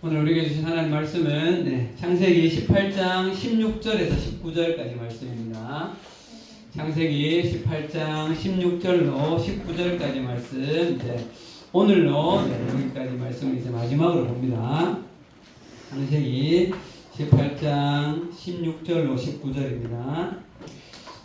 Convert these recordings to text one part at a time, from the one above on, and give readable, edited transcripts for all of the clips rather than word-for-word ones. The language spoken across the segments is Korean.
오늘 우리에게 주신 하나님 말씀은 창세기 18장 16절에서 19절까지 말씀입니다. 창세기 18장 16절로 19절까지 말씀, 오늘로 여기까지 말씀을 이제 마지막으로 봅니다. 창세기 18장 16절로 19절입니다.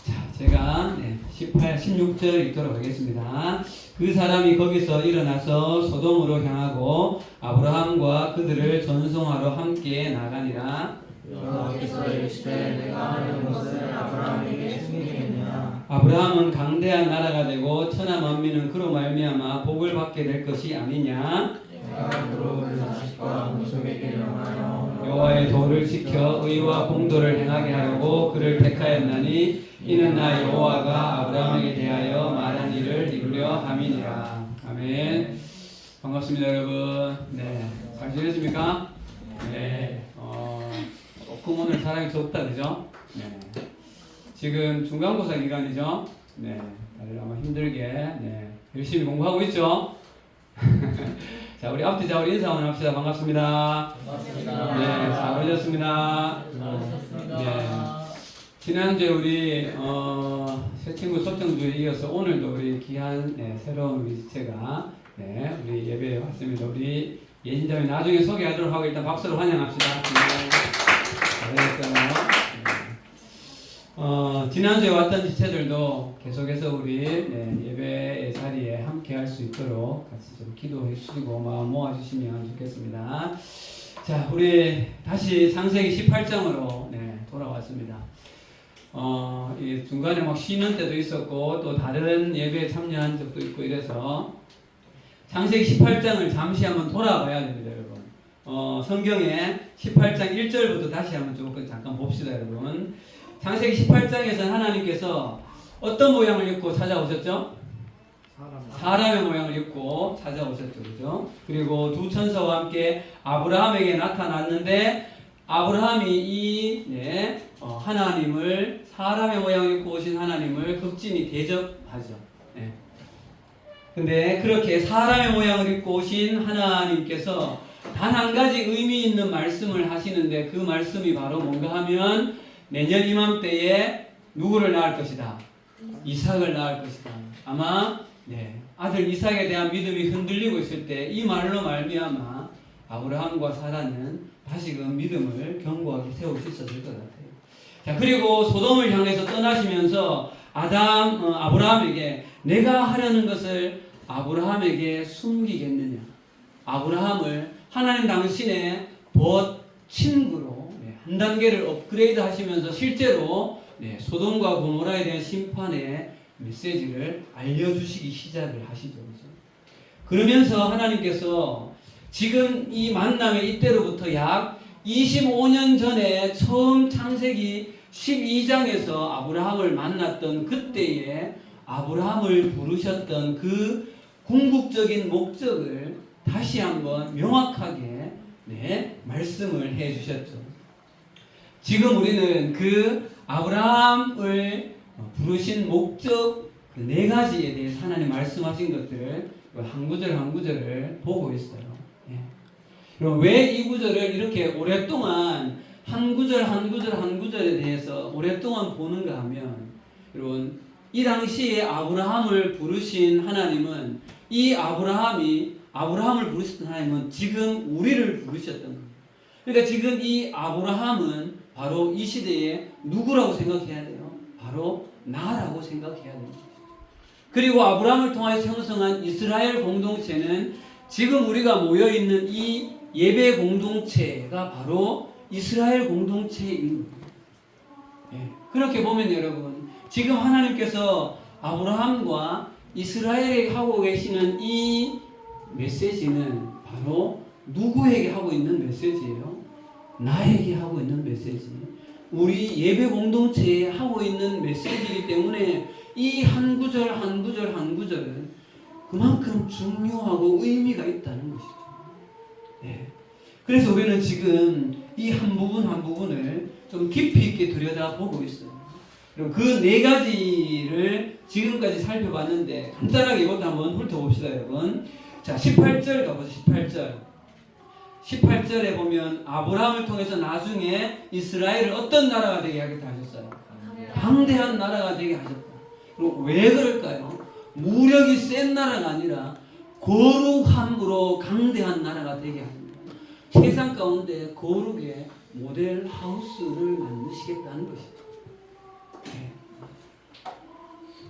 자, 제가 16절 읽도록 하겠습니다. 그 사람이 거기서 일어나서 소돔으로 향하고 아브라함과 그들을 전송하러 함께 나가니라. 여호와께서 이르시되 내가 하는 것을 아브라함에게 숨기겠느냐. 아브라함은 강대한 나라가 되고 천하 만민은 그로 말미암아 복을 받게 될 것이 아니냐. 내가 그로 그 자식과 문속에게 명하여 여호와의 도를 지켜 의와 공도를 행하게 하려고 그를 택하였나니 이는 나 여호와가 아브라함에게 대하여 말한 일을 이루려 함이니라. 아멘. 반갑습니다, 여러분. 잘 지내십니까? 조금 오늘 사랑이 적다, 그죠? 지금 중간고사 기간이죠? 다들 아마 힘들게 열심히 공부하고 있죠? 자, 우리 앞뒤 좌우로 인사 한번 합시다. 반갑습니다. 반갑습니다. 잘 오셨습니다. 지난주에 우리 새 친구 소청주에 이어서 오늘도 우리 귀한 새로운 우리 지체가 우리 예배에 왔습니다. 우리 예진자매 나중에 소개하도록 하고 일단 박수로 환영합시다. 잘하셨어요. 지난주에 왔던 지체들도 계속해서 우리 예배의 자리에 함께 할 수 있도록 같이 좀 기도해 주시고 마음 모아주시면 좋겠습니다. 자, 우리 다시 창세기 18장으로 돌아왔습니다. 이 중간에 막 쉬는 때도 있었고 또 다른 예배에 참여한 적도 있고 이래서 창세기 18장을 잠시 한번 돌아봐야 됩니다, 여러분. 성경에 18장 1절부터 다시 한번 조금 잠깐 봅시다, 여러분. 창세기 18장에서 하나님께서 어떤 모양을 입고 찾아오셨죠? 사람의 모양을 입고 찾아오셨죠, 그죠? 그리고 두 천사와 함께 아브라함에게 나타났는데 아브라함이 이 하나님을 사람의 모양을 입고 오신 하나님을 극진히 대접하죠. 근데 그렇게 사람의 모양을 입고 오신 하나님께서 단 한 가지 의미 있는 말씀을 하시는데 그 말씀이 바로 뭔가 하면 내년 이맘때에 누구를 낳을 것이다. 이삭을 낳을 것이다. 아마 아들 이삭에 대한 믿음이 흔들리고 있을 때 이 말로 말미암아 아브라함과 사라는 다시금 믿음을 견고하게 세울 수 있었을 것 같아요. 자, 그리고 소돔을 향해서 떠나시면서 아브라함에게 내가 하려는 것을 아브라함에게 숨기겠느냐. 아브라함을 하나님 당신의 벗 친구로 한 단계를 업그레이드 하시면서 실제로 소돔과 고모라에 대한 심판의 메시지를 알려주시기 시작을 하시죠. 그러면서 하나님께서 지금 이 만남의 이때로부터 약 25년 전에 처음 창세기 12장에서 아브라함을 만났던 그때에 아브라함을 부르셨던 그 궁극적인 목적을 다시 한번 명확하게 말씀을 해 주셨죠. 지금 우리는 그 아브라함을 부르신 목적 그 네 가지에 대해서 하나님 말씀하신 것들을 한 구절 한 구절을 보고 있어요. 그럼 왜 이 구절을 이렇게 오랫동안 한 구절 한 구절 한 구절에 대해서 오랫동안 보는가 하면, 여러분, 이 당시에 아브라함을 부르신 하나님은 이 아브라함을 부르셨던 하나님은 지금 우리를 부르셨던 거예요. 그러니까 지금 이 아브라함은 바로 이 시대에 누구라고 생각해야 돼요? 바로 나라고 생각해야 됩니다. 그리고 아브라함을 통하여 형성한 이스라엘 공동체는 지금 우리가 모여있는 이 예배 공동체가 바로 이스라엘 공동체인 거예요. 그렇게 보면 여러분, 지금 하나님께서 아브라함과 이스라엘에게 하고 계시는 이 메시지는 바로 누구에게 하고 있는 메시지예요? 나에게 하고 있는 메시지. 우리 예배 공동체에 하고 있는 메시지이기 때문에 이 한 구절 한 구절 한 구절은 그만큼 중요하고 의미가 있다는 것이죠. 그래서 우리는 지금 이 한 부분 한 부분을 좀 깊이 있게 들여다보고 있어요. 그리고 그 네 가지를 지금까지 살펴봤는데 간단하게 이것도 한번 훑어봅시다, 여러분. 자, 18절 가보죠. 18절. 18절에 보면 아브라함을 통해서 나중에 이스라엘을 어떤 나라가 되게 하겠다 하셨어요? 강대한 나라가 되게 하셨다. 그럼 왜 그럴까요? 무력이 센 나라가 아니라 거룩함으로 강대한 나라가 되게 합니다. 세상 가운데 거룩의 모델 하우스를 만드시겠다는 것이죠. 네.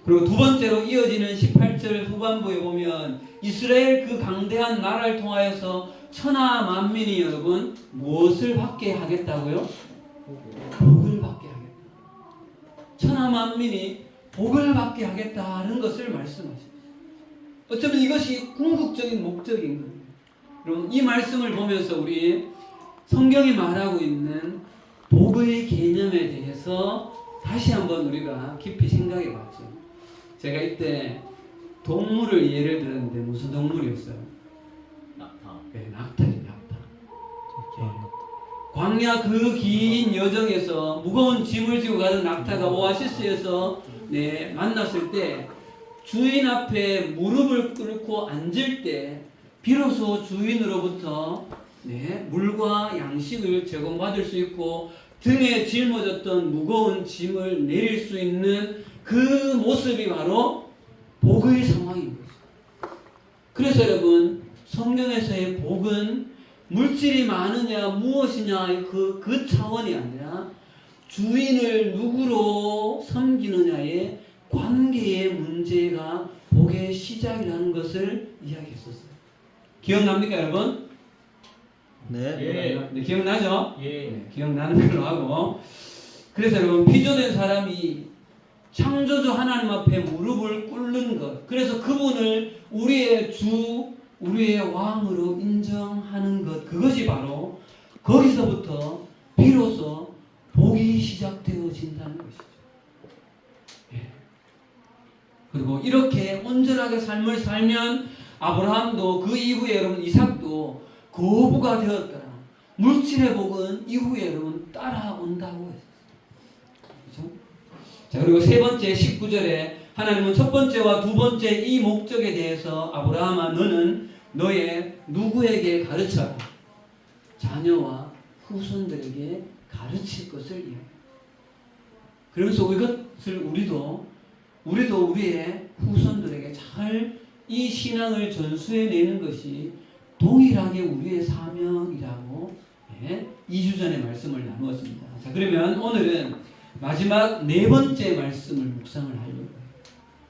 그리고 두 번째로 이어지는 18절 후반부에 보면 이스라엘 그 강대한 나라를 통하여서 천하 만민이 여러분 무엇을 받게 하겠다고요? 복을 받게 하겠다. 천하 만민이 복을 받게 하겠다는 것을 말씀하십니다. 어쩌면 이것이 궁극적인 목적인 거예요. 여러분 이 말씀을 보면서 우리 성경이 말하고 있는 복의 개념에 대해서 다시 한번 우리가 깊이 생각해 봤죠. 제가 이때 동물을 예를 들었는데 무슨 동물이었어요? 낙타. 네, 낙타지, 낙타. 광야 그 긴 여정에서 무거운 짐을 지고 가던 낙타가 오아시스에서 만났을 때 주인 앞에 무릎을 꿇고 앉을 때 비로소 주인으로부터 물과 양식을 제공받을 수 있고 등에 짊어졌던 무거운 짐을 내릴 수 있는 그 모습이 바로 복의 상황인 거죠. 그래서 여러분 성경에서의 복은 물질이 많으냐 무엇이냐 그 차원이 아니라 주인을 누구로 섬기느냐의 관계의 문제가 복의 시작이라는 것을 이야기했었어요. 기억납니까 여러분? 네. 네, 기억나죠? 예. 네, 기억나는 걸로 하고 그래서 여러분 피조된 사람이 창조주 하나님 앞에 무릎을 꿇는 것 그래서 그분을 우리의 주 우리의 왕으로 인정하는 것 그것이 바로 거기서부터 비로소 복이 시작되어진다는 것이죠. 예. 그리고 이렇게 온전하게 삶을 살면 아브라함도 그 이후에 여러분 이삭도 거부가 되었더라. 물질의 복은 이후에 여러분 따라온다고 했어요. 그렇죠? 자 그리고 세 번째 19절에 하나님은 첫 번째와 두 번째 이 목적에 대해서 아브라함아 너는 너의 누구에게 가르쳐라. 자녀와 후손들에게 가르칠 것을 이야기합니다. 그래서 이것을 우리도 우리의 후손들에게 잘 이 신앙을 전수해내는 것이 동일하게 우리의 사명이라고 2주 전에 말씀을 나누었습니다. 자 그러면 오늘은 마지막 네 번째 말씀을 묵상을 하려고 해요.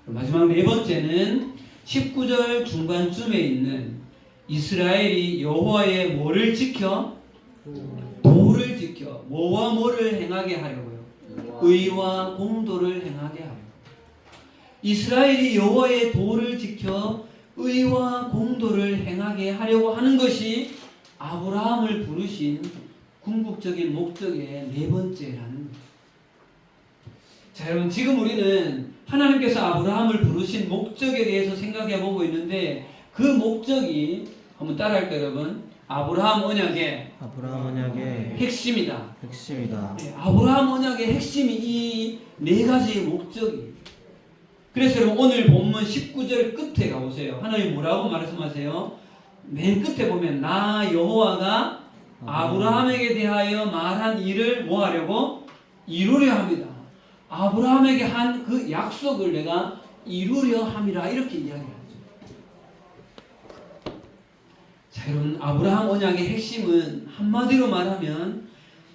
마지막 네 번째는 19절 중간쯤에 있는 이스라엘이 여호와의 뭐를 지켜? 도를 지켜. 뭐와 뭐를 행하게 하려고요? 의와 공도를 행하게 하려고. 이스라엘이 여호와의 도를 지켜 의와 공도를 행하게 하려고 하는 것이 아브라함을 부르신 궁극적인 목적의 네 번째라는 거죠. 자 여러분 지금 우리는 하나님께서 아브라함을 부르신 목적에 대해서 생각해 보고 있는데 그 목적이 한번 따라할까요 여러분? 아브라함 언약의 핵심이다. 네, 아브라함 언약의 핵심이 이 네 가지의 목적이. 그래서 여러분 오늘 본문 19절 끝에 가보세요. 하나님 뭐라고 말씀하세요? 맨 끝에 보면 나 여호와가 아브라함에게 대하여 말한 일을 뭐 하려고? 이루려 합니다. 아브라함에게 한 그 약속을 내가 이루려 함이라 이렇게 이야기하죠. 자 여러분 아브라함 언약의 핵심은 한마디로 말하면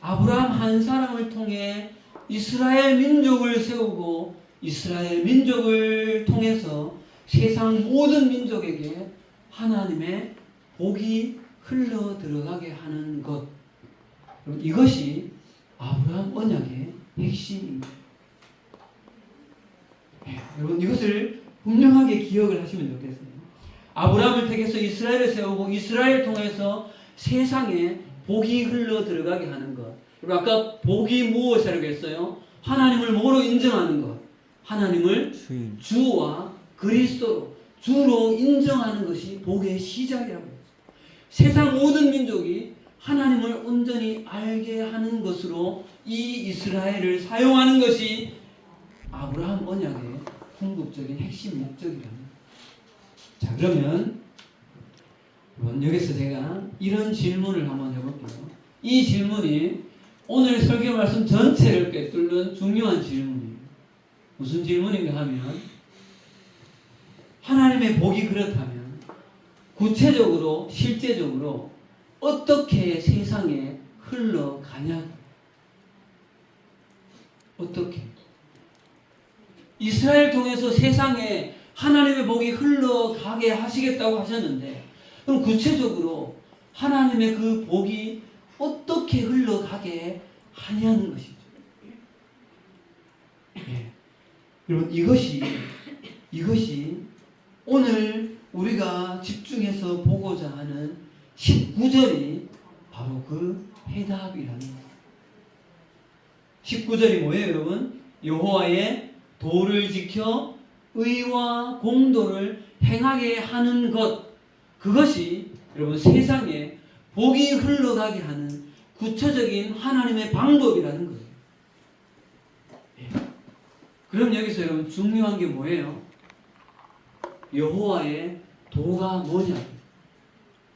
아브라함 한 사람을 통해 이스라엘 민족을 세우고 이스라엘 민족을 통해서 세상 모든 민족에게 하나님의 복이 흘러 들어가게 하는 것. 이것이 아브라함 언약의 핵심입니다. 여러분 이것을 분명하게 기억을 하시면 좋겠어요. 아브라함을 택해서 이스라엘을 세우고 이스라엘을 통해서 세상에 복이 흘러 들어가게 하는 것. 그리고 아까 복이 무엇이라고 했어요? 하나님을 뭐로 인정하는 것? 하나님을 주와 그리스도로 주로 인정하는 것이 복의 시작이라고 했어요. 세상 모든 민족이 하나님을 온전히 알게 하는 것으로 이 이스라엘을 사용하는 것이 아브라함 언약의 궁극적인 핵심 목적이랍니다. 자 그러면 여러분 여기서 제가 이런 질문을 한번 해볼게요. 이 질문이 오늘 설교 말씀 전체를 꿰뚫는 중요한 질문이에요. 무슨 질문인가 하면 하나님의 복이 그렇다면 구체적으로 실제적으로 어떻게 세상에 흘러가냐고. 어떻게? 이스라엘 통해서 세상에 하나님의 복이 흘러가게 하시겠다고 하셨는데 그럼 구체적으로 하나님의 그 복이 어떻게 흘러가게 하냐는 것이죠. 예. 여러분 이것이 오늘 우리가 집중해서 보고자 하는 19절이 바로 그 해답이라는 거예요. 19절이 뭐예요, 여러분? 여호와의 도를 지켜 의와 공도를 행하게 하는 것, 그것이 여러분 세상에 복이 흘러가게 하는 구체적인 하나님의 방법이라는 거예요. 예. 그럼 여기서 여러분 중요한 게 뭐예요? 여호와의 도가 뭐냐?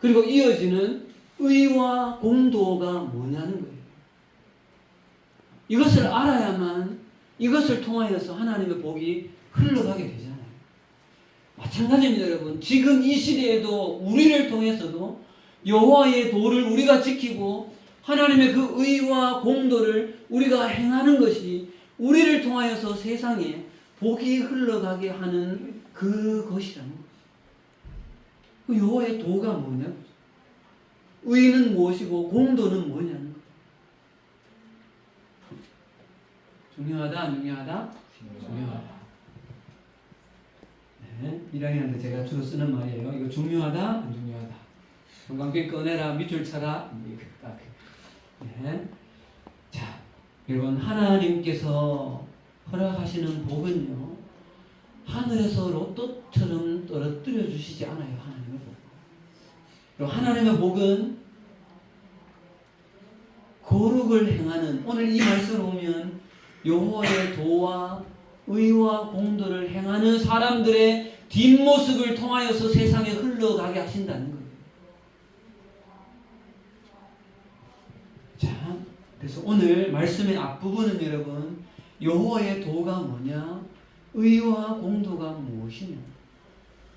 그리고 이어지는 의와 공도가 뭐냐는 거예요. 이것을 알아야만 이것을 통하여서 하나님의 복이 흘러가게 되잖아요. 마찬가지입니다, 여러분. 지금 이 시대에도 우리를 통해서도 여호와의 도를 우리가 지키고 하나님의 그 의와 공도를 우리가 행하는 것이 우리를 통하여서 세상에 복이 흘러가게 하는 그것이라는 거예요. 그 여호와의 도가 뭐냐고. 의는 무엇이고 공도는 뭐냐는 거예요. 중요하다, 안 중요하다? 중요하다. 네, 1학년한테 제가 주로 쓰는 말이에요. 이거 중요하다, 안 중요하다. 형광펜 꺼내라, 밑줄 쳐라. 네. 자, 여러분 하나님께서 허락하시는 복은요, 하늘에서 로또처럼 떨어뜨려 주시지 않아요. 하나님의 복. 그리고 하나님의 복은 거룩을 행하는, 오늘 이 말씀을 보면 여호와의 도와 의와 공도를 행하는 사람들의 뒷모습을 통하여서 세상에 흘러가게 하신다는 거예요. 자, 그래서 오늘 말씀의 앞부분은 여러분 여호와의 도가 뭐냐, 의와 공도가 무엇이냐.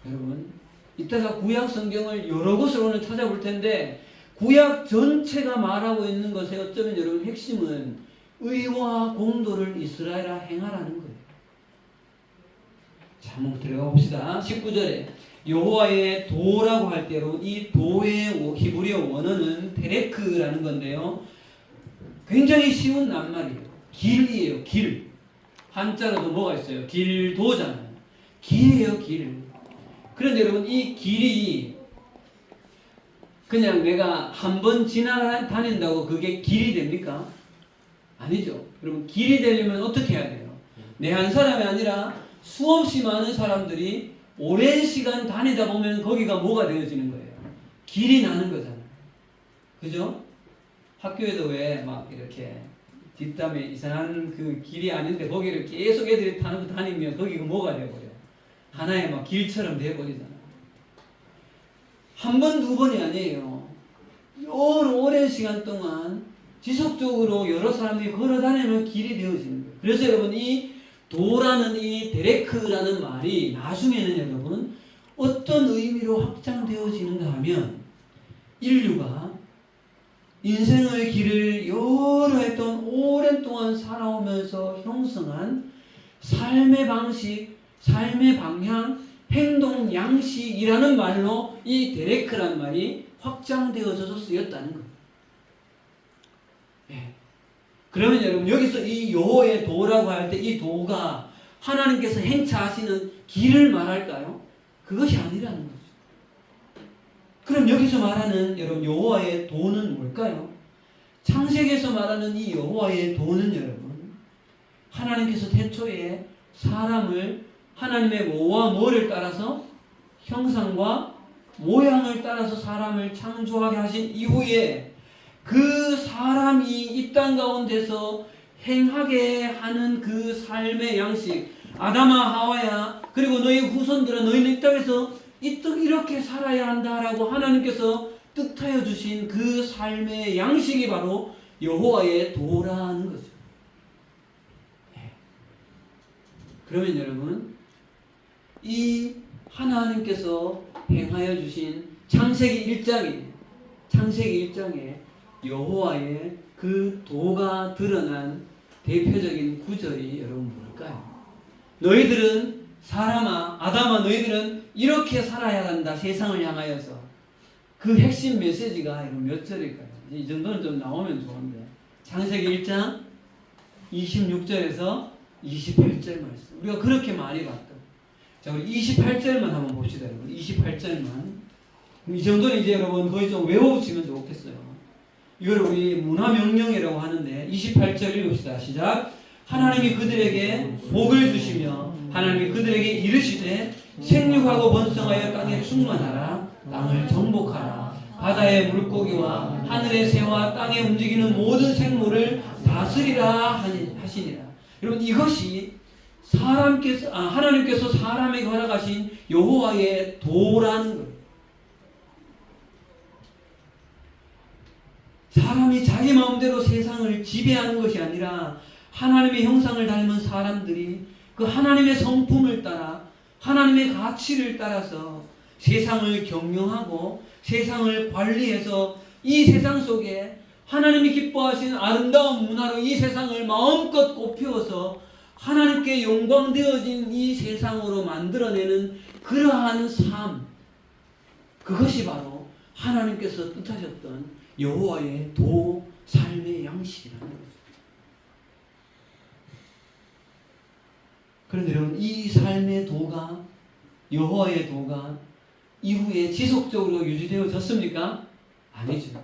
여러분 이따가 구약 성경을 여러 곳을 오늘 찾아볼 텐데 구약 전체가 말하고 있는 것에 어쩌면 여러분 핵심은 의와 공도를 이스라엘아 행하라는 거예요. 자, 한번 들어가 봅시다. 19절에 여호와의 도라고 할 때로 이 도의 히브리어 원어는 테레크라는 건데요. 굉장히 쉬운 낱말이에요. 길이에요. 길. 한자로도 뭐가 있어요? 길도잖아요. 길이에요. 길. 그런데 여러분 이 길이 그냥 내가 한 번 지나다닌다고 그게 길이 됩니까? 아니죠. 여러분 길이 되려면 어떻게 해야 돼요? 내 한 사람이 아니라 수없이 많은 사람들이 오랜 시간 다니다 보면 거기가 뭐가 되어지는 거예요? 길이 나는 거잖아요. 그죠? 학교에도 왜 막 이렇게 뒷담에 이상한 그 길이 아닌데 거기를 계속 애들이 타는 거 다니면 거기가 뭐가 되어버려요? 하나의 막 길처럼 되어버리잖아요. 한 번, 두 번이 아니에요. 여러 오랜 시간 동안 지속적으로 여러 사람들이 걸어 다니면 길이 되어지는 거예요. 그래서 여러분 이 도라는 이 데레크라는 말이 나중에는 여러분 어떤 의미로 확장되어지는가 하면 인류가 인생의 길을 여러 했던 오랜 동안 살아오면서 형성한 삶의 방식, 삶의 방향, 행동 양식이라는 말로 이 데레크라는 말이 확장되어져서 쓰였다는 거예요. 예. 그러면 여러분 여기서 이 여호와의 도라고 할 때 이 도가 하나님께서 행차하시는 길을 말할까요? 그것이 아니라는 거죠. 그럼 여기서 말하는 여러분 여호와의 도는 뭘까요? 창세기에서 말하는 이 여호와의 도는 여러분 하나님께서 태초에 사람을 하나님의 뭐와 뭐를 따라서 형상과 모양을 따라서 사람을 창조하게 하신 이후에 그 사람이 이 땅 가운데서 행하게 하는 그 삶의 양식, 아담아 하와야 그리고 너희 후손들아 너희는 이 땅에서 이렇게 살아야 한다라고 하나님께서 뜻하여 주신 그 삶의 양식이 바로 여호와의 도라는 거죠. 그러면 여러분, 이 하나님께서 행하여 주신 창세기 1장에 여호와의 그 도가 드러난 대표적인 구절이 여러분 뭘까요? 너희들은 아담아 너희들은 이렇게 살아야 한다, 세상을 향하여서. 그 핵심 메시지가 몇 절일까요? 이 정도는 좀 나오면 좋은데, 창세기 1장 26절에서 28절 말씀, 우리가 그렇게 많이 봤던. 자, 우리 28절만 한번 봅시다, 여러분. 28절만. 이 정도는 이제 여러분 거의 좀 외워보시면 좋겠어요. 이걸 우리 문화명령이라고 하는데, 28절 읽읍시다. 시작. 하나님이 그들에게 복을 주시며 하나님이 그들에게 이르시되 생육하고 번성하여 땅에 충만하라. 땅을 정복하라. 바다의 물고기와 하늘의 새와 땅에 움직이는 모든 생물을 다스리라 하시니라. 여러분, 이것이 하나님께서 사람에게 허락하신 여호와의 도라는 거예요. 사람이 자기 마음대로 세상을 지배하는 것이 아니라 하나님의 형상을 닮은 사람들이 그 하나님의 성품을 따라 하나님의 가치를 따라서 세상을 경영하고 세상을 관리해서 이 세상 속에 하나님이 기뻐하시는 아름다운 문화로 이 세상을 마음껏 꽃피워서 하나님께 영광되어진 이 세상으로 만들어내는 그러한 삶, 그것이 바로 하나님께서 뜻하셨던 여호와의 삶의 양식이라는 거죠. 그런데 여러분, 이 삶의 도가, 여호와의 도가 이후에 지속적으로 유지되어졌습니까? 아니죠.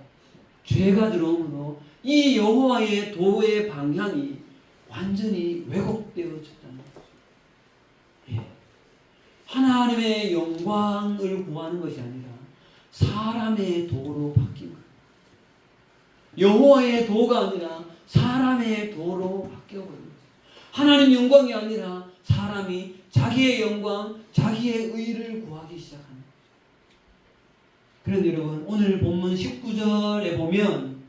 죄가 들어오므로 이 여호와의 도의 방향이 완전히 왜곡되어졌다는 거죠. 예. 하나님의 영광을 구하는 것이 아니라 사람의 도로 바뀐 거예요. 여호와의 도가 아니라 사람의 도로 바뀌어버린 거죠. 하나님 영광이 아니라 사람이 자기의 영광, 자기의 의를 구하기 시작합니다. 그런데 여러분, 오늘 본문 19절에 보면,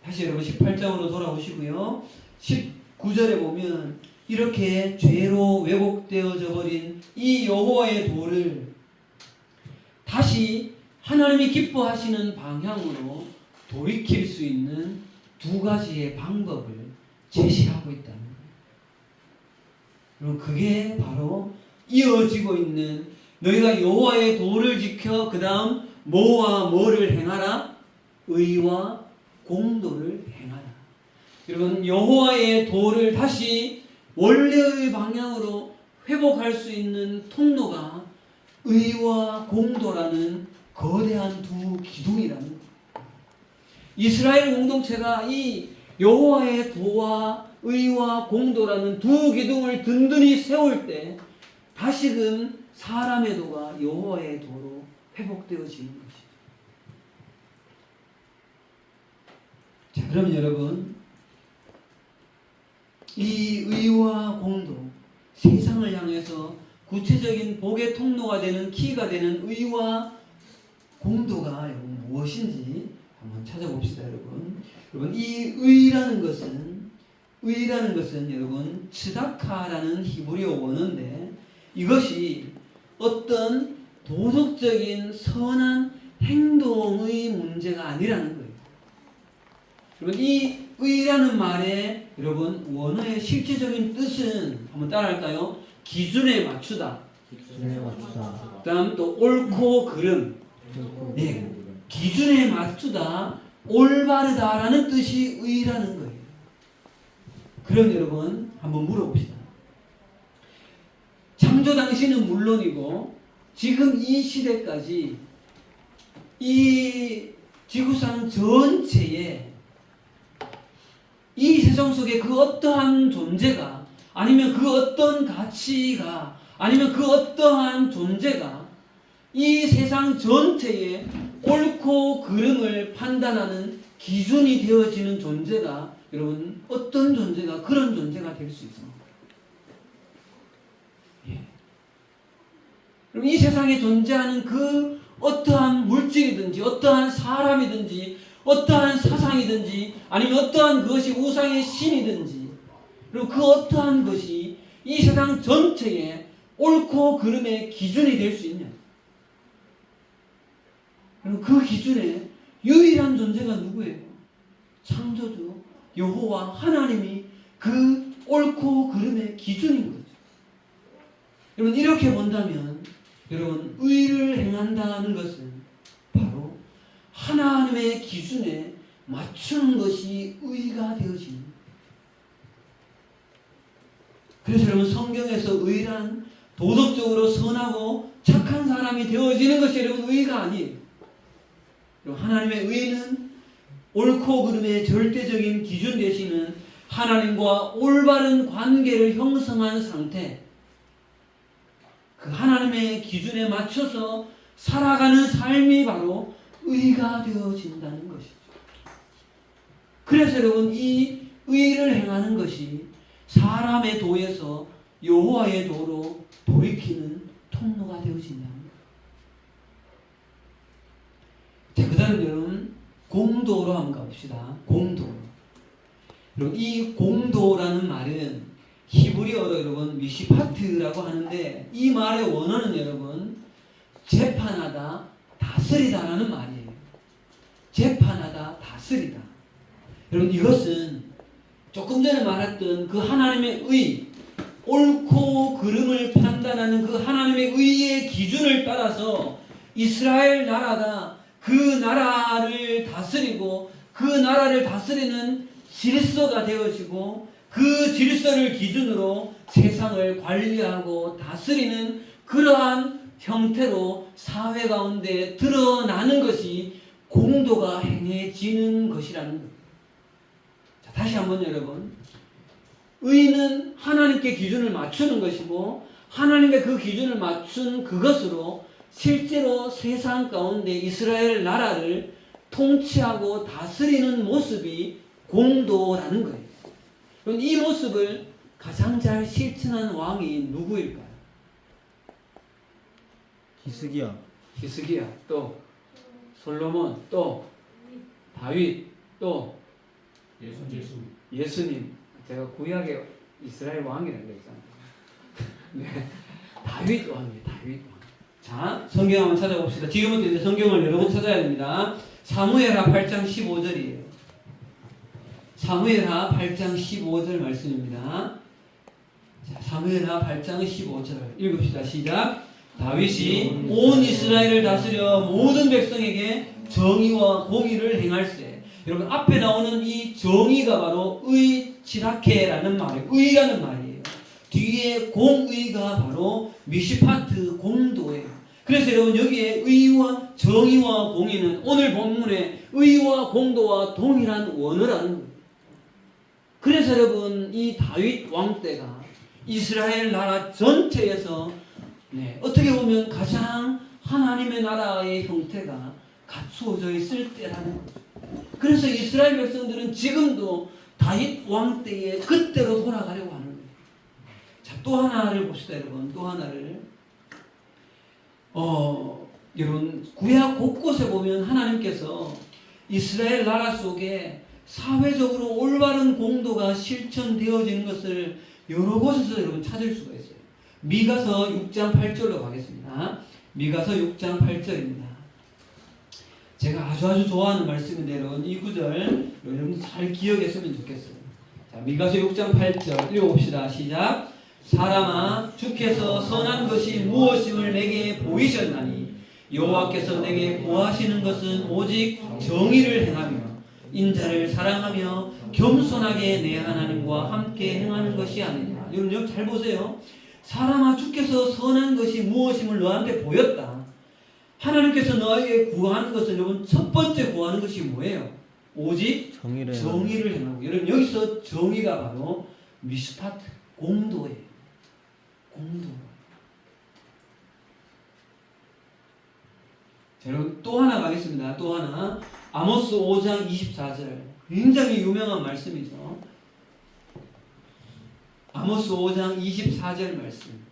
다시 여러분 18장으로 돌아오시고요. 19절에 보면 이렇게 죄로 왜곡되어져 버린 이 여호와의 도를 다시 하나님이 기뻐하시는 방향으로 돌이킬 수 있는 두 가지의 방법을 제시하고 있다는 거예요. 그럼 그게 바로 이어지고 있는, 너희가 여호와의 도를 지켜 그 다음 뭐와 뭐를 행하라? 의와 공도를 행하라. 여러분, 여호와의 도를 다시 원래의 방향으로 회복할 수 있는 통로가 의와 공도라는 거대한 두 기둥이라는 거예요. 이스라엘 공동체가 이 여호와의 도와 의와 공도라는 두 기둥을 든든히 세울 때 다시금 사람의 도가 여호와의 도로 회복되어지는 것이죠. 자, 그럼 여러분, 이 의와 공도, 세상을 향해서 구체적인 복의 통로가 되는 키가 되는 의와 공도가 여러분 무엇인지 한번 찾아봅시다, 여러분. 여러분, 이 의라는 것은 여러분 츠다카라는 히브리어 원어인데, 이것이 어떤 도덕적인 선한 행동의 문제가 아니라는 거예요. 여러분, 이 의라는 말의 여러분 원어의 실제적인 뜻은 한번 따라할까요? 기준에 맞추다. 그다음 또 옳고 그름. 네, 기준에 맞추다, 올바르다라는 뜻이 의라는 거예요. 그럼 여러분 한번 물어봅시다. 창조 당시는 물론이고 지금 이 시대까지 이 지구상 전체에 이 세상 속에 그 어떠한 존재가, 아니면 그 어떤 가치가, 아니면 그 어떠한 존재가 이 세상 전체에 옳고 그름을 판단하는 기준이 되어지는 존재가, 여러분 어떤 존재가 그런 존재가 될 수 있습니다. 예. 그럼 이 세상에 존재하는 그 어떠한 물질이든지 어떠한 사람이든지 어떠한 사상이든지 아니면 어떠한 그것이 우상의 신이든지 그리고 그 어떠한 것이 이 세상 전체에 옳고 그름의 기준이 될 수 있냐? 그럼 그 기준에 유일한 존재가 누구예요? 창조주 여호와 하나님이 그 옳고 그름의 기준인 거죠. 여러분 이렇게 본다면 여러분 의를 행한다는 것은 바로 하나님의 기준에 맞추는 것이 의가 되어지는 거예요. 그래서 여러분 성경에서 의란 도덕적으로 선하고 착한 사람이 되어지는 것이 여러분 의가 아니에요. 하나님의 의는 옳고 그름의 절대적인 기준 되시는 하나님과 올바른 관계를 형성한 상태, 그 하나님의 기준에 맞춰서 살아가는 삶이 바로 의가 되어진다는 것이죠. 그래서 여러분 이 의를 행하는 것이 사람의 도에서 여호와의 도로 돌이키는 통로가 되어진다는 거예요. 자, 그 다음 여러분 공도로 한번 가봅시다. 공도. 여러분 이 공도라는 말은 히브리어로 여러분 미시파트라고 하는데 이 말의 원어는 여러분 재판하다, 다스리다라는 말이에요. 재판하다, 다스리다. 여러분 이것은 조금 전에 말했던 그 하나님의 의, 옳고 그름을 판단하는 그 하나님의 의의 기준을 따라서 이스라엘 나라가 그 나라를 다스리고 그 나라를 다스리는 질서가 되어지고 그 질서를 기준으로 세상을 관리하고 다스리는 그러한 형태로 사회 가운데 드러나는 것이 공도가 행해지는 것이라는 것. 자, 다시 한번 여러분, 의는 하나님께 기준을 맞추는 것이고 하나님께 그 기준을 맞춘 그것으로 실제로 세상 가운데 이스라엘 나라를 통치하고 다스리는 모습이 공도라는 거예요. 그럼 이 모습을 가장 잘 실천한 왕이 누구일까요? 히스기야. 히스기야, 또 솔로몬, 또 다윗, 또 예수님. 제가 구약에 이스라엘 왕이라고 했잖아요. 네, 다윗 왕이에요. 다윗 왕. 자, 성경 한번 찾아봅시다. 지금부터 이제 성경을 여러 번 찾아야 됩니다. 사무엘하 8장 15절이에요. 사무엘하 8장 15절 말씀입니다. 자, 사무엘하 8장 15절 읽읍시다. 시작. 다윗이 온 이스라엘을 다스려 모든 백성에게 정의와 공의를 행할세. 여러분 앞에 나오는 이 정의가 바로 의치라케라는 말이에요. 의라는 말이에요. 뒤에 공의가 바로 미시파트 공도예요. 그래서 여러분 여기에 의와 정의와 공의는 오늘 본문에 의와 공도와 동일한 원어라는 거예요. 그래서 여러분 이 다윗 왕 때가 이스라엘 나라 전체에서 어떻게 보면 가장 하나님의 나라의 형태가 갖추어져 있을 때라는 거죠. 그래서 이스라엘 백성들은 지금도 다윗 왕 때에 그때로 돌아가려고 하는 거예요. 자, 또 하나를 봅시다, 여러분. 또 하나를. 여러분 구약 곳곳에 보면 하나님께서 이스라엘 나라 속에 사회적으로 올바른 공도가 실천되어지는 것을 여러 곳에서 여러분 찾을 수가 있어요. 미가서 6장 8절로 가겠습니다. 미가서 6장 8절입니다. 제가 아주 좋아하는 말씀인데 여러분 이 구절 여러분 잘 기억했으면 좋겠어요. 자, 미가서 6장 8절 읽어봅시다. 시작. 사람아 주께서 선한 것이 무엇임을 내게 보이셨나니 여호와께서 내게 구하시는 것은 오직 정의를 행하며 인자를 사랑하며 겸손하게 내 하나님과 함께 행하는 것이 아니냐. 여러분 여기 잘 보세요. 사람아 주께서 선한 것이 무엇임을 너한테 보였다. 하나님께서 너에게 구하는 것은 여러분 첫 번째 구하는 것이 뭐예요? 오직 정의를 행하고. 여러분 여기서 정의가 바로 미스파트 공도예요. 공도. 자, 여러분 또 하나 가겠습니다. 또 하나. 아모스 5장 24절. 굉장히 유명한 말씀이죠. 아모스 5장 24절 말씀.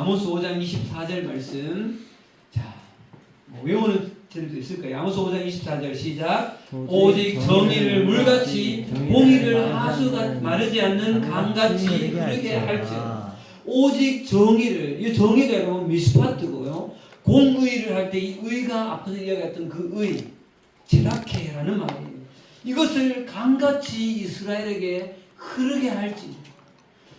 아모스 5장 24절 말씀. 자, 뭐 외우는 분들도 있을 거예요. 아모스 5장 24절 시작. 오직 정의를 물같이 공의를 하수가 마르지 않는 강같이 흐르게 할지어다. 오직 정의를, 이 정의가 여러분 미스파트고요. 공의를 할 때 이 의가 앞서서 이야기했던 그 의, 제다케라는 말이에요. 이것을 강같이 이스라엘에게 흐르게 할지.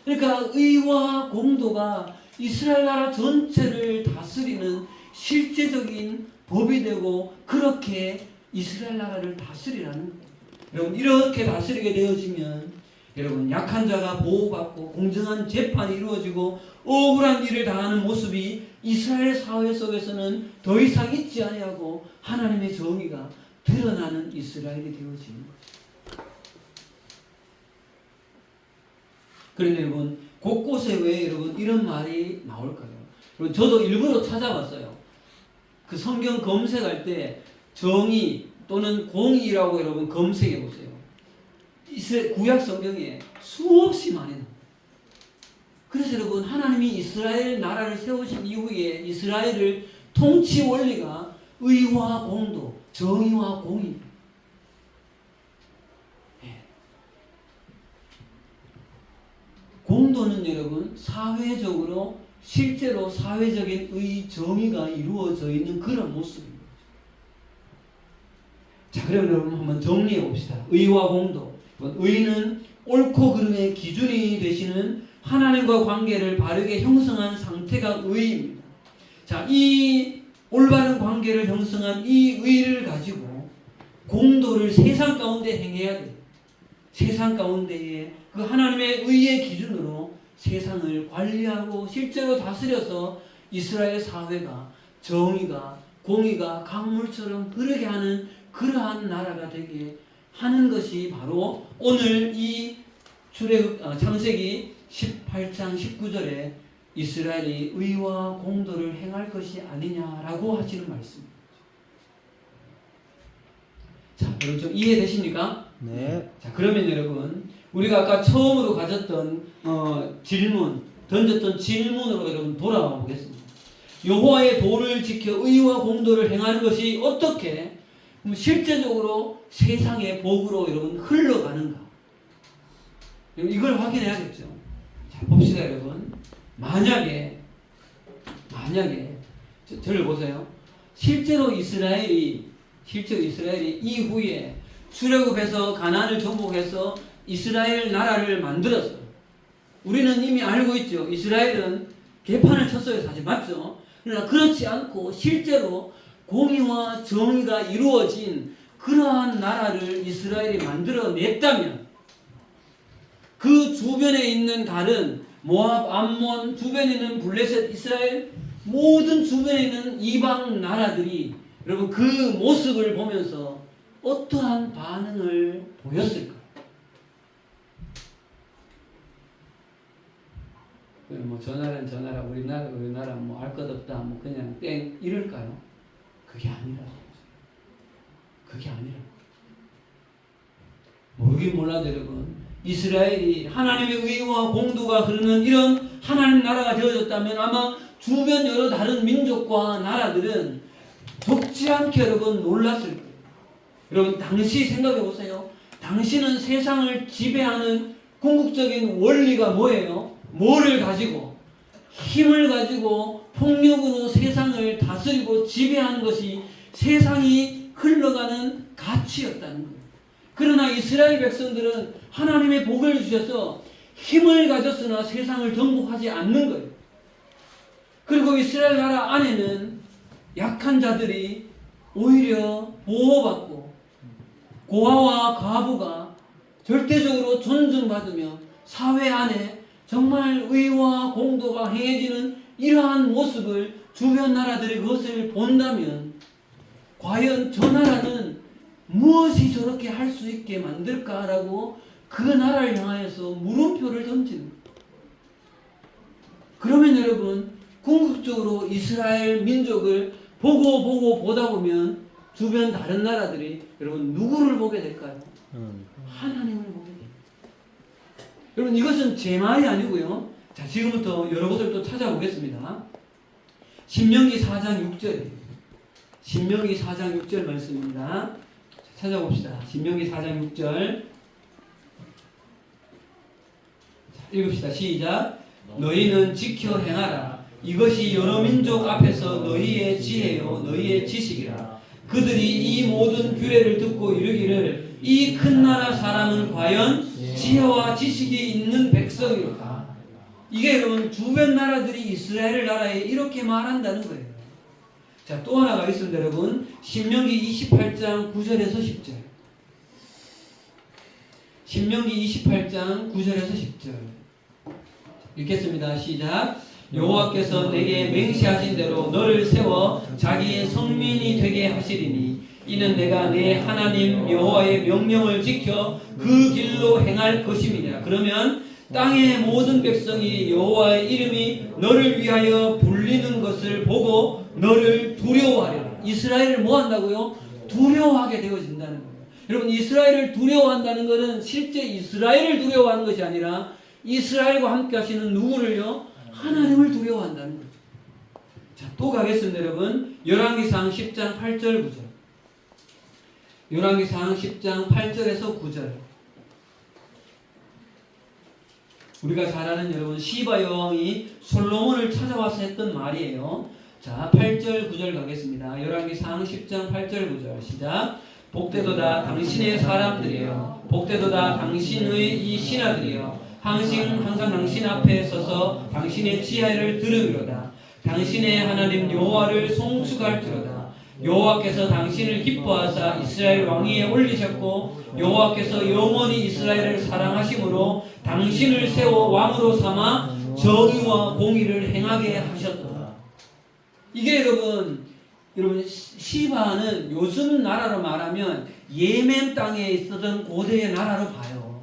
그러니까 의와 공도가 이스라엘 나라 전체를 다스리는 실제적인 법이 되고 그렇게 이스라엘 나라를 다스리라는 거예요. 여러분 이렇게 다스리게 되어지면 여러분 약한 자가 보호받고 공정한 재판이 이루어지고 억울한 일을 당하는 모습이 이스라엘 사회 속에서는 더 이상 있지 아니하고 하나님의 정의가 드러나는 이스라엘이 되어지는 거예요. 그런데 여러분 곳곳에 왜 여러분 이런 말이 나올까요? 여러분 저도 일부러 찾아봤어요. 그 성경 검색할 때 정의 또는 공의라고 여러분 검색해 보세요. 구약 성경에 수없이 많이 나옵니다. 그래서 여러분 하나님이 이스라엘 나라를 세우신 이후에 이스라엘을 통치 원리가 의와 공도, 정의와 공의입니다. 공도는 여러분 사회적으로 실제로 사회적인 의, 정의가 이루어져 있는 그런 모습입니다. 자, 그럼 여러분 한번 정리해 봅시다. 의와 공도. 의는 옳고 그름의 기준이 되시는 하나님과 관계를 바르게 형성한 상태가 의입니다. 자, 이 올바른 관계를 형성한 이 의를 가지고 공도를 세상 가운데 행해야 돼요. 세상 가운데에 그 하나님의 의의 기준으로 세상을 관리하고 실제로 다스려서 이스라엘 사회가 정의가 공의가 강물처럼 흐르게 하는 그러한 나라가 되게 하는 것이 바로 오늘 이 창세기 18장 19절에 이스라엘이 의와 공도를 행할 것이 아니냐라고 하시는 말씀입니다. 자, 여러분 좀 이해되십니까? 네. 자, 그러면 여러분 우리가 아까 처음으로 가졌던 던졌던 질문으로 여러분 돌아와 보겠습니다. 여호와의 도를 지켜 의와 공도를 행하는 것이 어떻게 실제적으로 세상의 복으로 여러분 흘러가는가? 이걸 확인해야겠죠. 자, 봅시다 여러분. 만약에 저를 보세요. 실제로 이스라엘이 이후에 출애굽해서 가나안을 정복해서 이스라엘 나라를 만들었어요. 우리는 이미 알고 있죠. 이스라엘은 개판을 쳤어요. 사실 맞죠? 그러나 그렇지 않고 실제로 공의와 정의가 이루어진 그러한 나라를 이스라엘이 만들어냈다면 그 주변에 있는 다른 모압, 암몬, 주변에 있는 블레셋, 이스라엘 모든 주변에 있는 이방 나라들이 여러분 그 모습을 보면서 어떠한 반응을 보였을까? 뭐 저 나라는 저 나라, 우리나라 뭐 알 것 없다, 뭐 그냥 땡 이럴까요? 그게 아니라. 모르긴 몰라도 여러분 이스라엘이 하나님의 의와 공도가 흐르는 이런 하나님 나라가 되어졌다면 아마 주변 여러 다른 민족과 나라들은 적지 않게 여러분 놀랐을 거예요. 여러분 당시 생각해 보세요. 당시는 세상을 지배하는 궁극적인 원리가 뭐예요? 뭐를 가지고? 힘을 가지고 폭력으로 세상을 다스리고 지배하는 것이 세상이 흘러가는 가치였다는 거예요. 그러나 이스라엘 백성들은 하나님의 복을 주셔서 힘을 가졌으나 세상을 정복하지 않는 거예요. 그리고 이스라엘 나라 안에는 약한 자들이 오히려 보호받고 고아와 과부가 절대적으로 존중받으며 사회 안에 정말 의와 공도가 행해지는 이러한 모습을 주변 나라들이 그것을 본다면 과연 저 나라는 무엇이 저렇게 할 수 있게 만들까라고 그 나라를 향하여서 물음표를 던지는 거예요. 그러면 여러분 궁극적으로 이스라엘 민족을 보다 보면 주변 다른 나라들이 여러분 누구를 보게 될까요? 하나님을 보게 됩니다. 여러분 이것은 제 말이 아니고요. 자, 지금부터 여러 곳을 또 찾아보겠습니다. 신명기 4장 6절. 신명기 4장 6절 말씀입니다. 자, 찾아봅시다. 신명기 4장 6절. 자, 읽읍시다. 시작. 너희는 지켜 행하라. 이것이 여러 민족 앞에서 너희의 지혜요 너희의 지식이라. 그들이 이 모든 규례를 듣고 이르기를 이 큰 나라 사람은 과연 지혜와 지식이 있는 백성이로다. 이게 여러분 주변 나라들이 이스라엘 나라에 이렇게 말한다는 거예요. 자, 또 하나가 있습니다. 여러분 신명기 28장 9절에서 10절. 신명기 28장 9절에서 10절 읽겠습니다. 시작. 여호와께서 내게 맹세하신 대로 너를 세워 자기의 성민이 되게 하시리니 이는 내가 내 하나님 여호와의 명령을 지켜 그 길로 행할 것임이니라. 그러면 땅의 모든 백성이 여호와의 이름이 너를 위하여 불리는 것을 보고 너를 두려워하리라. 이스라엘을 뭐 한다고요? 두려워하게 되어진다는 거예요. 여러분 이스라엘을 두려워한다는 것은 실제 이스라엘을 두려워하는 것이 아니라 이스라엘과 함께 하시는 누구를요? 하나님을 두려워한다는 거죠. 자, 또 가겠습니다, 여러분. 열왕기상 10장 8절 9절. 열왕기상 10장 8절에서 9절. 우리가 잘 아는 여러분 시바 여왕이 솔로몬을 찾아와서 했던 말이에요. 자, 8절 9절 가겠습니다. 열왕기상 10장 8절 9절 시작. 복되도다 당신의 사람들이여, 복되도다 당신의 이 신하들이여, 항상 당신 앞에 서서 당신의 지혜를 들으리로다. 당신의 하나님 여호와를 송축할지로다. 여호와께서 당신을 기뻐하사 이스라엘 왕위에 올리셨고 여호와께서 영원히 이스라엘을 사랑하심으로 당신을 세워 왕으로 삼아 정의와 공의를 행하게 하셨도다. 이게 여러분 시바는 요즘 나라로 말하면 예멘 땅에 있었던 고대의 나라로 봐요.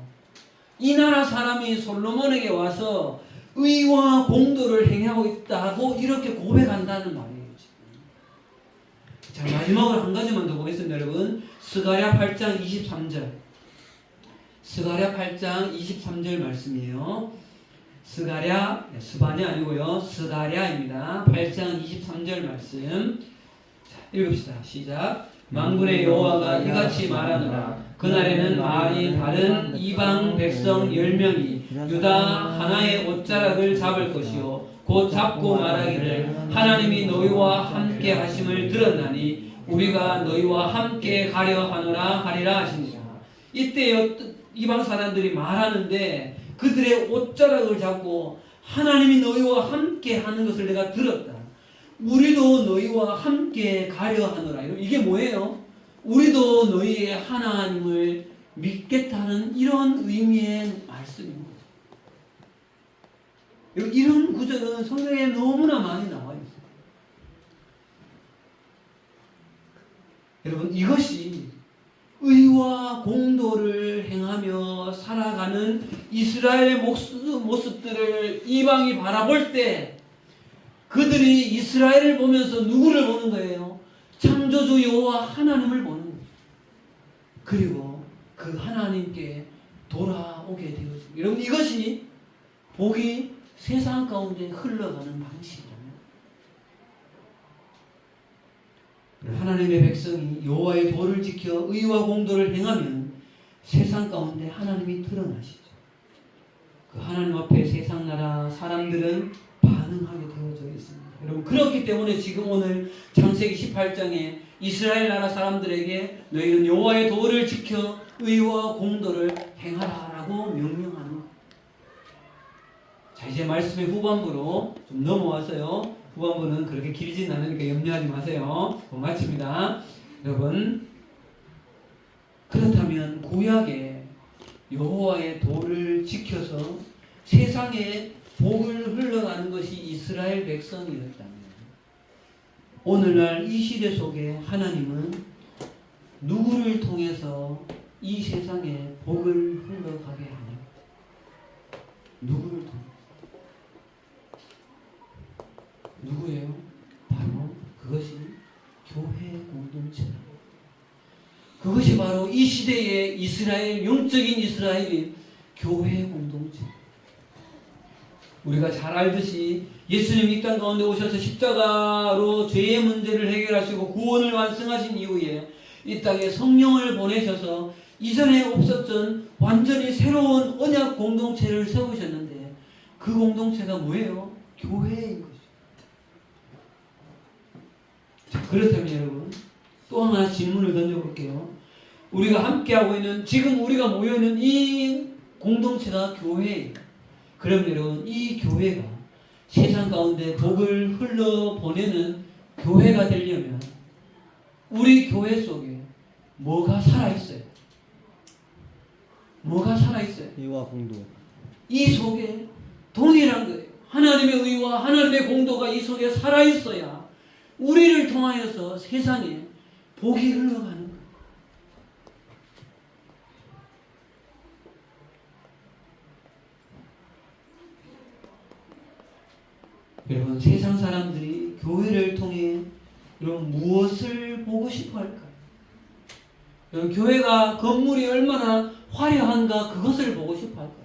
이 나라 사람이 솔로몬에게 와서 의와 공도를 행하고 있다고 이렇게 고백한다는 말이에요. 자, 마지막으로 한 가지만 더 보겠습니다, 여러분. 스가랴 8장 23절. 스가랴 8장 23절 말씀이에요. 스가랴, 스바냐 아니고요. 스가랴입니다. 8장 23절 말씀. 자, 읽읍시다. 시작. 만군의 여호와가 이같이 말하노라. 그날에는 말이 다른 이방 백성 10명이 유다 하나의 옷자락을 잡을 것이요 곧 잡고 말하기를 하나님이 너희와 함께 하심을 들었나니 우리가 너희와 함께 가려 하노라 하리라 하시니라. 이때 이방 사람들이 말하는데 그들의 옷자락을 잡고 하나님이 너희와 함께 하는 것을 내가 들었다. 우리도 너희와 함께 가려 하노라. 이게 뭐예요? 우리도 너희의 하나님을 믿겠다는 이런 의미의 말씀입니다. 이런 구절은 성경에 너무나 많이 나와 있어요. 여러분 이것이 의와 공도를 행하며 살아가는 이스라엘의 모습들을 이방이 바라볼 때 그들이 이스라엘을 보면서 누구를 보는 거예요? 창조주 여호와 하나님을 보는 거예요. 그리고 그 하나님께 돌아오게 되어집니다. 여러분 이것이 복이 세상 가운데 흘러가는 방식입니다. 하나님의 백성이 여호와의 도를 지켜 의와 공도를 행하면 세상 가운데 하나님이 드러나시죠. 그 하나님 앞에 세상 나라 사람들은 반응하게 되어져 있습니다. 여러분 그렇기 때문에 지금 오늘 창세기 18장에 이스라엘 나라 사람들에게 너희는 여호와의 도를 지켜 의와 공도를 행하라라고 명령하는 거예요. 자, 이제 말씀의 후반부로 좀 넘어와서요. 후반부는 그렇게 길진 않으니까 염려하지 마세요. 마칩니다. 여러분 그렇다면 구약에 여호와의 도를 지켜서 세상에 복을 흘러가는 것이 이스라엘 백성이었다면 오늘날 이 시대 속에 하나님은 누구를 통해서 이 세상에 복을 흘러가게 하냐? 누구를 통해서? 누구예요? 바로 그것이 교회 공동체다. 그것이 바로 이 시대의 이스라엘, 영적인 이스라엘인 교회 공동체. 우리가 잘 알듯이 예수님이 이 땅 가운데 오셔서 십자가로 죄의 문제를 해결하시고 구원을 완성하신 이후에 이 땅에 성령을 보내셔서 이전에 없었던 완전히 새로운 언약 공동체를 세우셨는데 그 공동체가 뭐예요? 교회인 거죠. 자, 그렇다면 여러분 또 하나 질문을 던져볼게요. 우리가 함께하고 있는 지금 우리가 모여있는 이 공동체가 교회예요. 그럼 여러분 이 교회가 세상 가운데 복을 흘러보내는 교회가 되려면 우리 교회 속에 뭐가 살아있어요? 뭐가 살아있어요? 의와 공도. 이 속에 동일한 거예요. 하나님의 의와 하나님의 공도가 이 속에 살아있어야 우리를 통하여서 세상에 복이 흘러가는 거예요. 여러분 세상 사람들이 교회를 통해 여러분 무엇을 보고 싶어 할까요? 여러분 교회가 건물이 얼마나 화려한가 그것을 보고 싶어 할까요?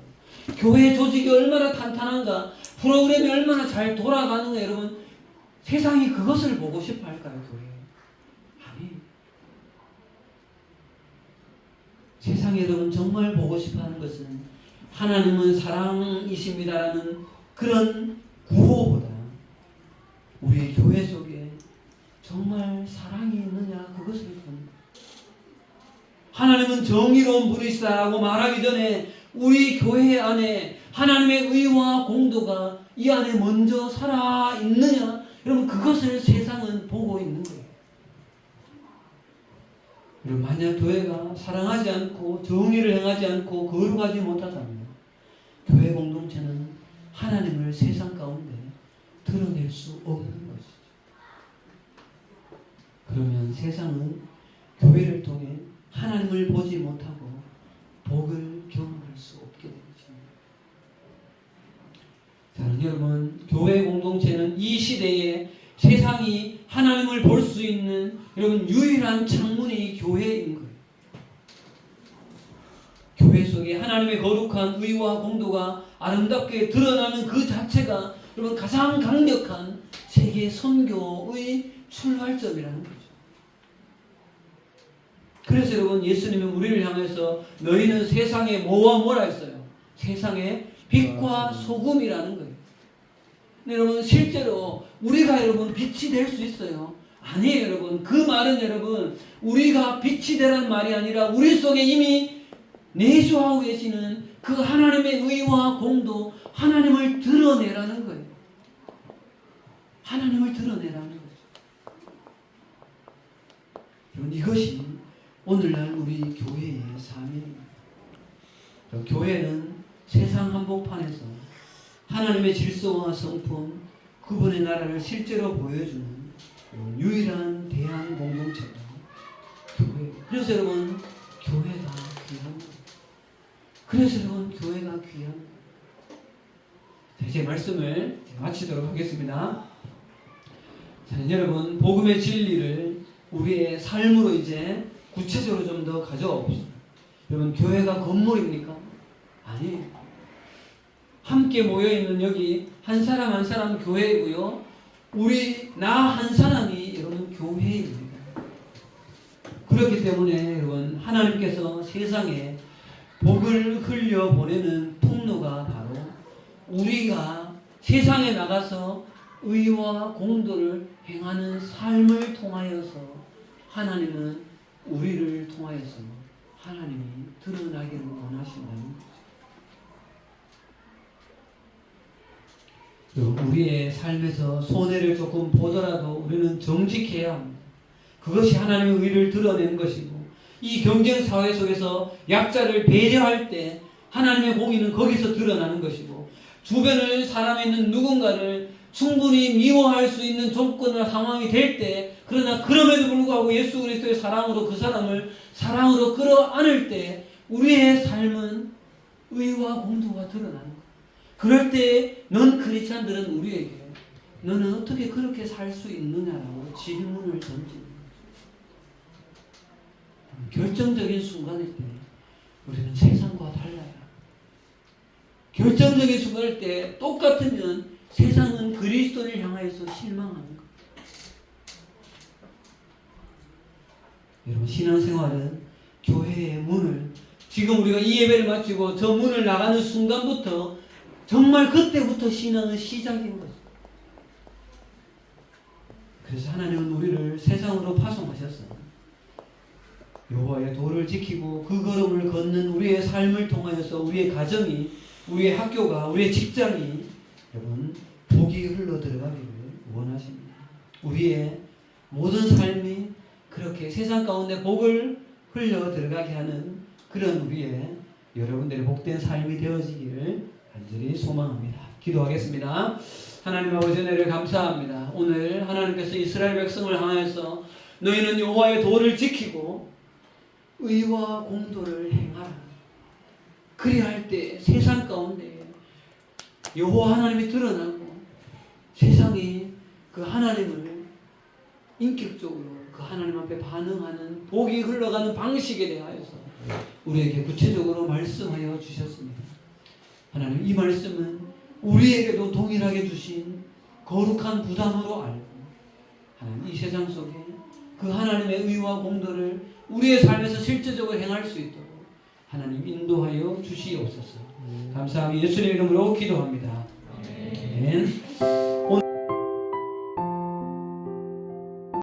교회 조직이 얼마나 탄탄한가 프로그램이 얼마나 잘 돌아가는가 여러분 세상이 그것을 보고 싶어 할까요? 교회 아니 세상에 여러분 정말 보고 싶어 하는 것은 하나님은 사랑이십니다라는 그런 구호보다 우리 교회 속에 정말 사랑이 있느냐 그것을 봅니다. 하나님은 정의로운 분이시다라고 말하기 전에 우리 교회 안에 하나님의 의와 공도가 이 안에 먼저 살아있느냐 여러분 그것을 세상은 보고 있는 거예요. 여러분 만약 교회가 사랑하지 않고 정의를 행하지 않고 거룩하지 못하다면 교회 공동체는 하나님을 세상 가운데 드러낼 수 없는 것이죠. 그러면 세상은 교회를 통해 하나님을 보지 못하고 복을 경험할 수 없게 되죠. 자, 여러분 교회 공동체는 이 시대에 세상이 하나님을 볼 수 있는 여러분 유일한 창문이 교회인 거예요. 교회 속에 하나님의 거룩한 의와 공도가 아름답게 드러나는 그 자체가 여러분 가장 강력한 세계 선교의 출발점이라는 거죠. 그래서 여러분 예수님은 우리를 향해서 너희는 세상에 뭐와 뭐라 했어요? 세상의 빛과 소금이라는 거예요. 근데 여러분 실제로 우리가 여러분 빛이 될 수 있어요? 아니에요 여러분. 그 말은 여러분 우리가 빛이 되란 말이 아니라 우리 속에 이미 내주하고 계시는 그 하나님의 의와 공도 하나님을 드러내라는 거예요. 하나님을 드러내라는 거죠. 여러분 이것이 오늘날 우리 교회의 삶입니다. 교회는 세상 한복판에서 하나님의 질서와 성품, 그분의 나라를 실제로 보여주는 유일한 대한 공동체가 교회예요. 그래서 여러분 교회가 귀합니다. 그래서 여러분 교회가 귀합니다. 자, 이제 말씀을 마치도록 하겠습니다. 자, 여러분 복음의 진리를 우리의 삶으로 이제 구체적으로 좀 더 가져와 봅시다. 여러분 교회가 건물입니까? 아니에요. 함께 모여있는 여기 한 사람 한 사람 교회이고요. 우리 나 한 사람이 여러분 교회입니다. 그렇기 때문에 여러분 하나님께서 세상에 복을 흘려보내는 통로가 바로 우리가 세상에 나가서 의와 공도를 행하는 삶을 통하여서 하나님은 우리를 통하여서 하나님이 드러나기를 원하신다는 거죠. 우리의 삶에서 손해를 조금 보더라도 우리는 정직해야 합니다. 그것이 하나님의 의를 드러내는 것이고 이 경쟁 사회 속에서 약자를 배려할 때 하나님의 공의는 거기서 드러나는 것이고 주변을 사람에 있는 누군가를 충분히 미워할 수 있는 조건이나 상황이 될 때 그러나 그럼에도 불구하고 예수 그리스도의 사랑으로 그 사람을 사랑으로 끌어안을 때 우리의 삶은 의와 공도가 드러나는 거예요. 그럴 때 넌 크리스찬들은 우리에게 너는 어떻게 그렇게 살 수 있느냐라고 질문을 던지는 거죠. 결정적인 순간일 때 우리는 세상과 달라요. 결정적인 순간일 때 똑같으면 세상은 그리스도를 향하여서 실망하는 것. 여러분, 신앙생활은 교회의 문을, 지금 우리가 이 예배를 마치고 저 문을 나가는 순간부터 정말 그때부터 신앙은 시작인 거죠. 그래서 하나님은 우리를 세상으로 파송하셨어요. 여호와의 도를 지키고 그 걸음을 걷는 우리의 삶을 통하여서 우리의 가정이, 우리의 학교가, 우리의 직장이 여러분 복이 흘러 들어가기를 원하십니다. 우리의 모든 삶이 그렇게 세상 가운데 복을 흘러 들어가게 하는 그런 우리의 여러분들의 복된 삶이 되어지기를 간절히 소망합니다. 기도하겠습니다. 하나님 아버지 은혜를 감사합니다. 오늘 하나님께서 이스라엘 백성을 향하여서 너희는 여호와의 도를 지키고 의와 공도를 행하라. 그리할 때 세상 가운데 여호와 하나님이 드러나고 세상이 그 하나님을 인격적으로 그 하나님 앞에 반응하는 복이 흘러가는 방식에 대하여서 우리에게 구체적으로 말씀하여 주셨습니다. 하나님, 이 말씀은 우리에게도 동일하게 주신 거룩한 부담으로 알고 하나님, 이 세상 속에 그 하나님의 의와 공도를 우리의 삶에서 실제적으로 행할 수 있도록 하나님 인도하여 주시옵소서. 감사하며 예수님 이름으로 기도합니다. 아멘.